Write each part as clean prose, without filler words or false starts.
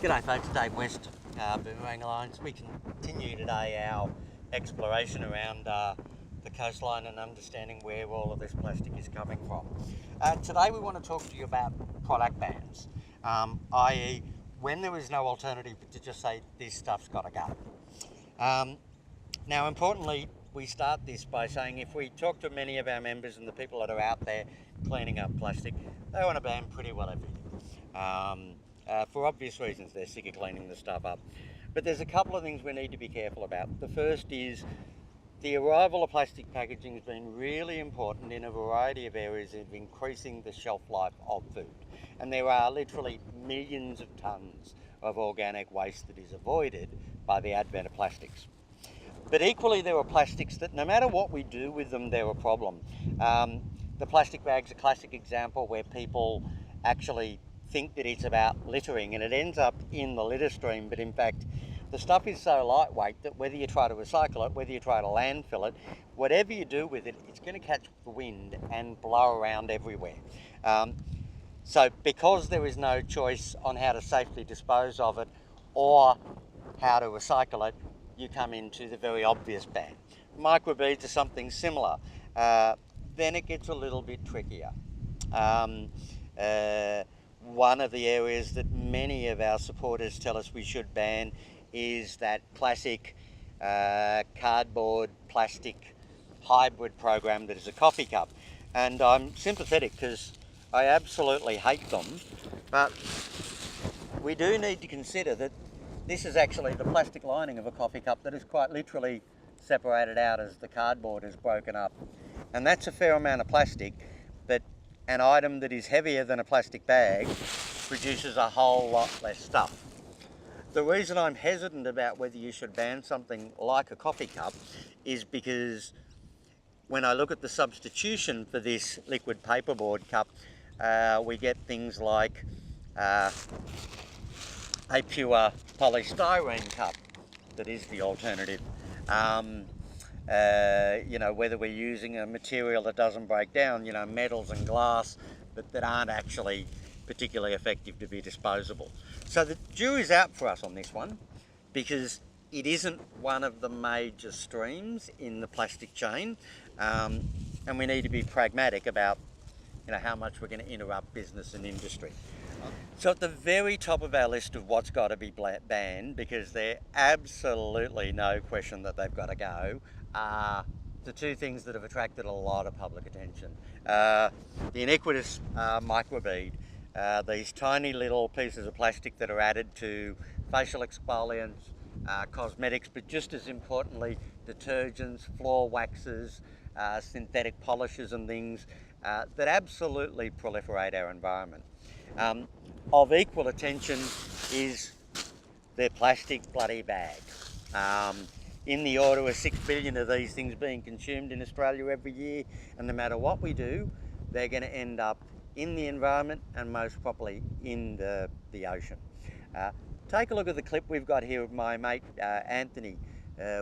G'day folks, Dave West, Boomerang Alliance. We continue today our exploration around the coastline and understanding where all of this plastic is coming from. Today we want to talk to you about product bans, i.e. when there is no alternative but to just say this stuff's got to go. Now importantly, we start this by saying if we talk to many of our members and the people that are out there cleaning up plastic, they want to ban pretty well everything. For obvious reasons, they're sick of cleaning the stuff up. But there's a couple of things we need to be careful about. The first is the arrival of plastic packaging has been really important in a variety of areas of increasing the shelf life of food. And there are literally millions of tonnes of organic waste that is avoided by the advent of plastics. But equally, there are plastics that no matter what we do with them, they're a problem. The plastic bag's a classic example where people actually think that it's about littering and it ends up in the litter stream, but in fact the stuff is so lightweight that whether you try to recycle it, whether you try to landfill it, whatever you do with it, it's going to catch the wind and blow around everywhere. So because there is no choice on how to safely dispose of it or how to recycle it, you come into the very obvious ban. Microbeads are something similar. Then it gets a little bit trickier. One of the areas that many of our supporters tell us we should ban is that classic cardboard plastic hybrid program that is a coffee cup. And I'm sympathetic because I absolutely hate them, but we do need to consider that this is actually the plastic lining of a coffee cup that is quite literally separated out as the cardboard is broken up. And that's a fair amount of plastic, but an item that is heavier than a plastic bag produces a whole lot less stuff. The reason I'm hesitant about whether you should ban something like a coffee cup is because when I look at the substitution for this liquid paperboard cup, we get things like a pure polystyrene cup that is the alternative. Whether we're using a material that doesn't break down, metals and glass that aren't actually particularly effective to be disposable. So the jury's out for us on this one because it isn't one of the major streams in the plastic chain, and we need to be pragmatic about how much we're going to interrupt business and industry. So at the very top of our list of what's got to be banned, because they're absolutely no question that they've got to go, are the two things that have attracted a lot of public attention. The iniquitous microbead, these tiny little pieces of plastic that are added to facial exfoliants, cosmetics, but just as importantly, detergents, floor waxes, synthetic polishes and things that absolutely proliferate our environment. Of equal attention is their plastic bloody bag. In the order of 6 billion of these things being consumed in Australia every year, and no matter what we do, they're going to end up in the environment and most probably in the ocean. Take a look at the clip we've got here of my mate Anthony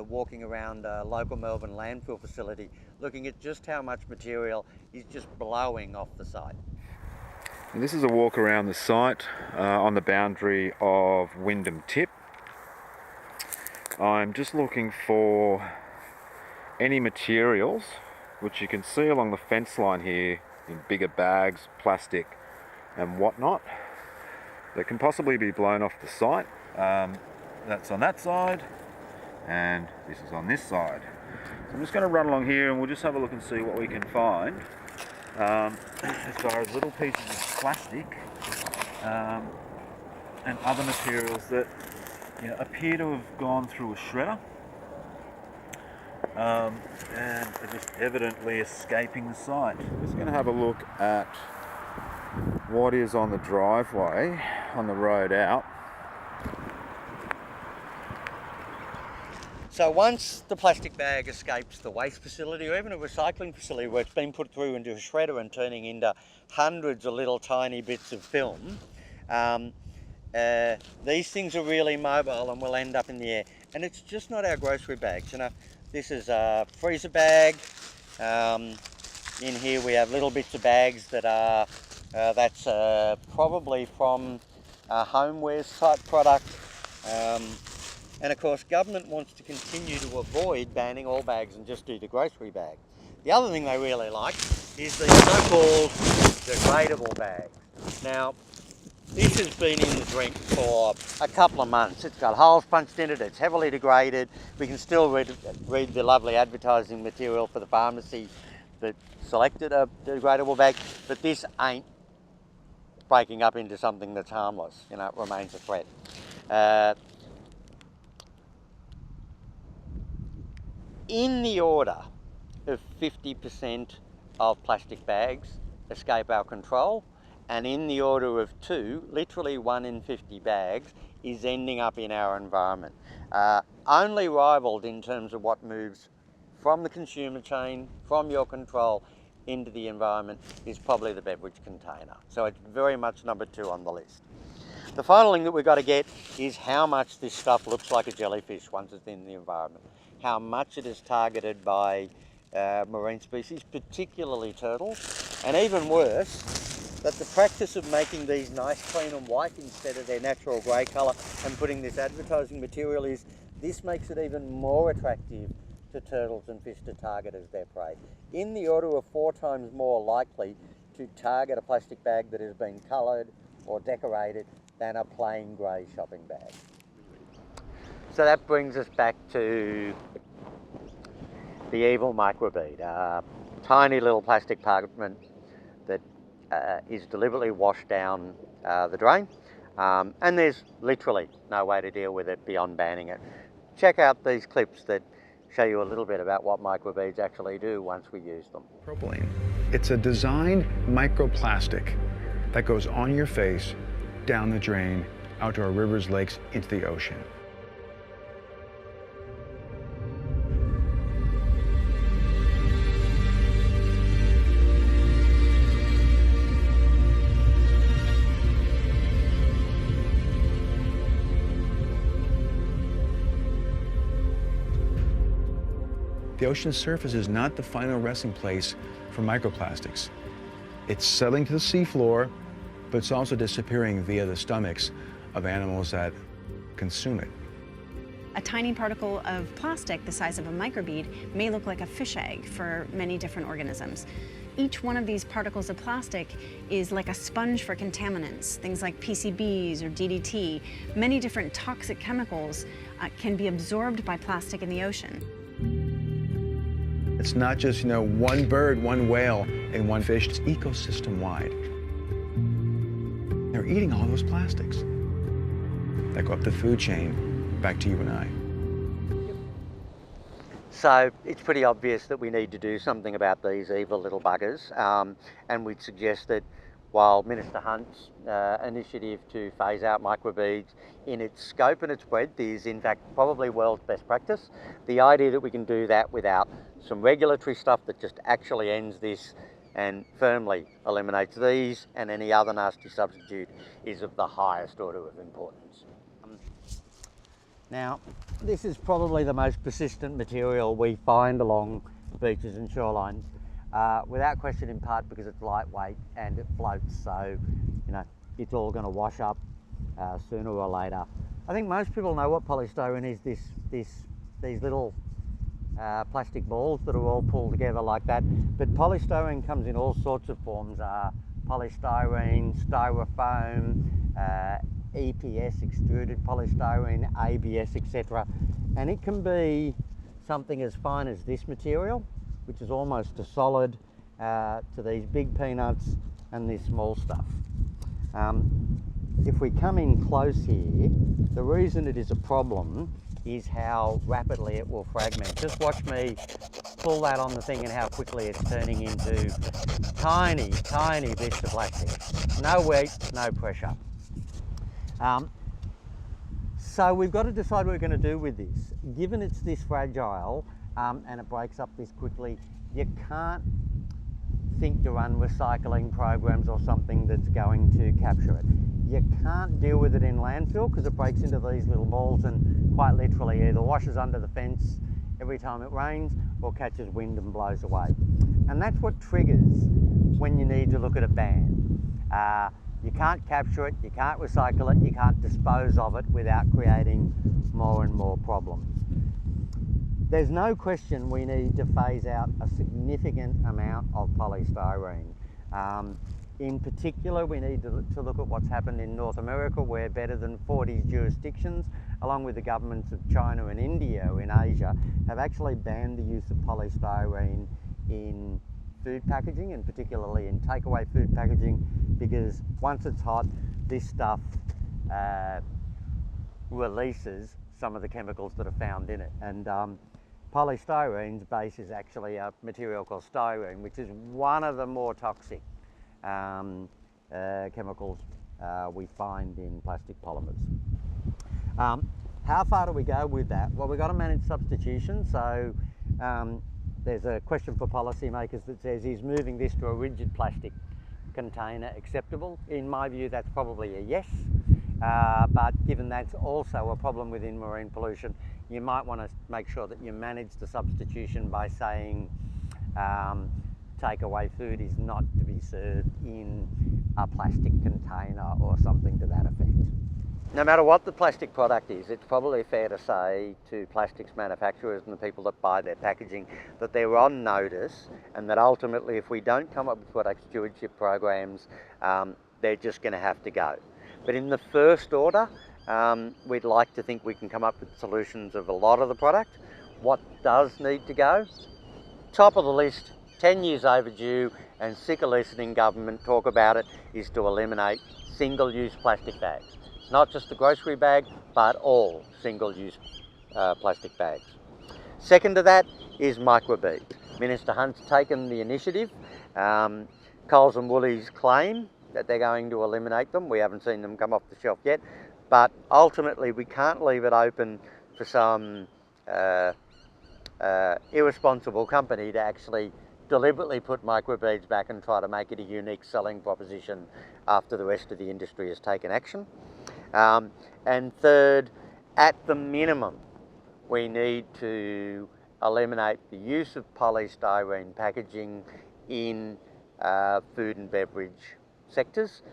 walking around a local Melbourne landfill facility, looking at just how much material is just blowing off the site. And this is a walk around the site on the boundary of Wyndham Tip. I'm just looking for any materials which you can see along the fence line here in bigger bags, plastic and whatnot that can possibly be blown off the site. That's on that side and this is on this side. So I'm just going to run along here and we'll just have a look and see what we can find as far as little pieces of plastic and other materials that appear to have gone through a shredder and are just evidently escaping the site. Just going to have a look at what is on the driveway on the road out. So once the plastic bag escapes the waste facility or even a recycling facility where it's been put through into a shredder and turning into hundreds of little tiny bits of film, these things are really mobile and will end up in the air. And it's just not our grocery bags. This is a freezer bag. In here we have little bits of bags that are, that's probably from homewares type product. And of course, government wants to continue to avoid banning all bags and just do the grocery bag. The other thing they really like is the so-called degradable bags. Now, this has been in the drink for a couple of months. It's got holes punched in it, it's heavily degraded. We can still read the lovely advertising material for the pharmacy that selected a degradable bag, but this ain't breaking up into something that's harmless. You know, it remains a threat. In the order of 50% of plastic bags escape our control, and in the order of 2, literally 1 in 50 bags, is ending up in our environment. Only rivaled in terms of what moves from the consumer chain, from your control, into the environment is probably the beverage container. So it's very much number 2 on the list. The final thing that we've got to get is how much this stuff looks like a jellyfish once it's in the environment. How much it is targeted by marine species, particularly turtles, and even worse, that the practice of making these nice, clean and white instead of their natural grey colour and putting this advertising material this makes it even more attractive to turtles and fish to target as their prey. In the order of 4 times more likely to target a plastic bag that has been coloured or decorated than a plain grey shopping bag. So that brings us back to the evil microbead, a tiny little plastic compartment that is deliberately washed down the drain, and there's literally no way to deal with it beyond banning it. Check out these clips that show you a little bit about what microbeads actually do once we use them. Propylene. It's a designed microplastic that goes on your face, down the drain, out to our rivers, lakes, into the ocean. The ocean's surface is not the final resting place for microplastics. It's settling to the seafloor, but it's also disappearing via the stomachs of animals that consume it. A tiny particle of plastic the size of a microbead may look like a fish egg for many different organisms. Each one of these particles of plastic is like a sponge for contaminants, things like PCBs or DDT. Many different toxic chemicals can be absorbed by plastic in the ocean. It's not just, one bird, one whale, and one fish. It's ecosystem-wide. They're eating all those plastics that go up the food chain, back to you and I. So it's pretty obvious that we need to do something about these evil little buggers, and we'd suggest that while Minister Hunt's initiative to phase out microbeads in its scope and its breadth is in fact probably world's best practice, the idea that we can do that without some regulatory stuff that just actually ends this and firmly eliminates these and any other nasty substitute is of the highest order of importance. Now, this is probably the most persistent material we find along beaches and shorelines, without question, in part because it's lightweight and it floats, so it's all going to wash up sooner or later. I think most people know what polystyrene is, these little plastic balls that are all pulled together like that, but polystyrene comes in all sorts of forms, polystyrene, styrofoam, EPS, extruded polystyrene, ABS, etc. And it can be something as fine as this material, which is almost a solid, to these big peanuts and this small stuff. If we come in close here, the reason it is a problem is how rapidly it will fragment. Just watch me pull that on the thing and how quickly it's turning into tiny, tiny bits of plastic. No weight, no pressure. So we've got to decide what we're going to do with this. Given it's this fragile and it breaks up this quickly, you can't think to run recycling programs or something that's going to capture it. You can't deal with it in landfill because it breaks into these little balls and quite literally either washes under the fence every time it rains or catches wind and blows away. And that's what triggers when you need to look at a ban. You can't capture it, you can't recycle it, you can't dispose of it without creating more and more problems. There's no question we need to phase out a significant amount of polystyrene. In particular, we need to look at what's happened in North America, where better than 40 jurisdictions, along with the governments of China and India in Asia, have actually banned the use of polystyrene in food packaging, and particularly in takeaway food packaging, because once it's hot, this stuff releases some of the chemicals that are found in it. And polystyrene's base is actually a material called styrene, which is one of the more toxic chemicals we find in plastic polymers. How far do we go with that? Well, we've got to manage substitution. So there's a question for policymakers that says, is moving this to a rigid plastic container acceptable? In my view, that's probably a yes. But given that's also a problem within marine pollution, you might want to make sure that you manage the substitution by saying takeaway food is not to be served in a plastic container or something to that effect. No matter what the plastic product is, it's probably fair to say to plastics manufacturers and the people that buy their packaging that they're on notice, and that ultimately if we don't come up with product stewardship programs, they're just going to have to go. But in the first order, we'd like to think we can come up with solutions of a lot of the product. What does need to go? Top of the list, 10 years overdue, and sick of listening government talk about it, is to eliminate single-use plastic bags. It's not just the grocery bag, but all single-use plastic bags. Second to that is microbeads. Minister Hunt's taken the initiative. Coles and Woolies claim that they're going to eliminate them. We haven't seen them come off the shelf yet, but ultimately we can't leave it open for some irresponsible company to actually deliberately put microbeads back and try to make it a unique selling proposition after the rest of the industry has taken action. And third, at the minimum, we need to eliminate the use of polystyrene packaging in food and beverage sectors.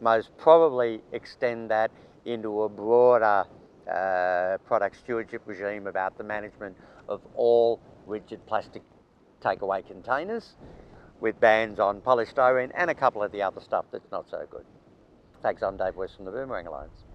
Most probably extend that into a broader product stewardship regime about the management of all rigid plastic takeaway containers, with bans on polystyrene and a couple of the other stuff that's not so good. Thanks, I'm Dave West from the Boomerang Alliance.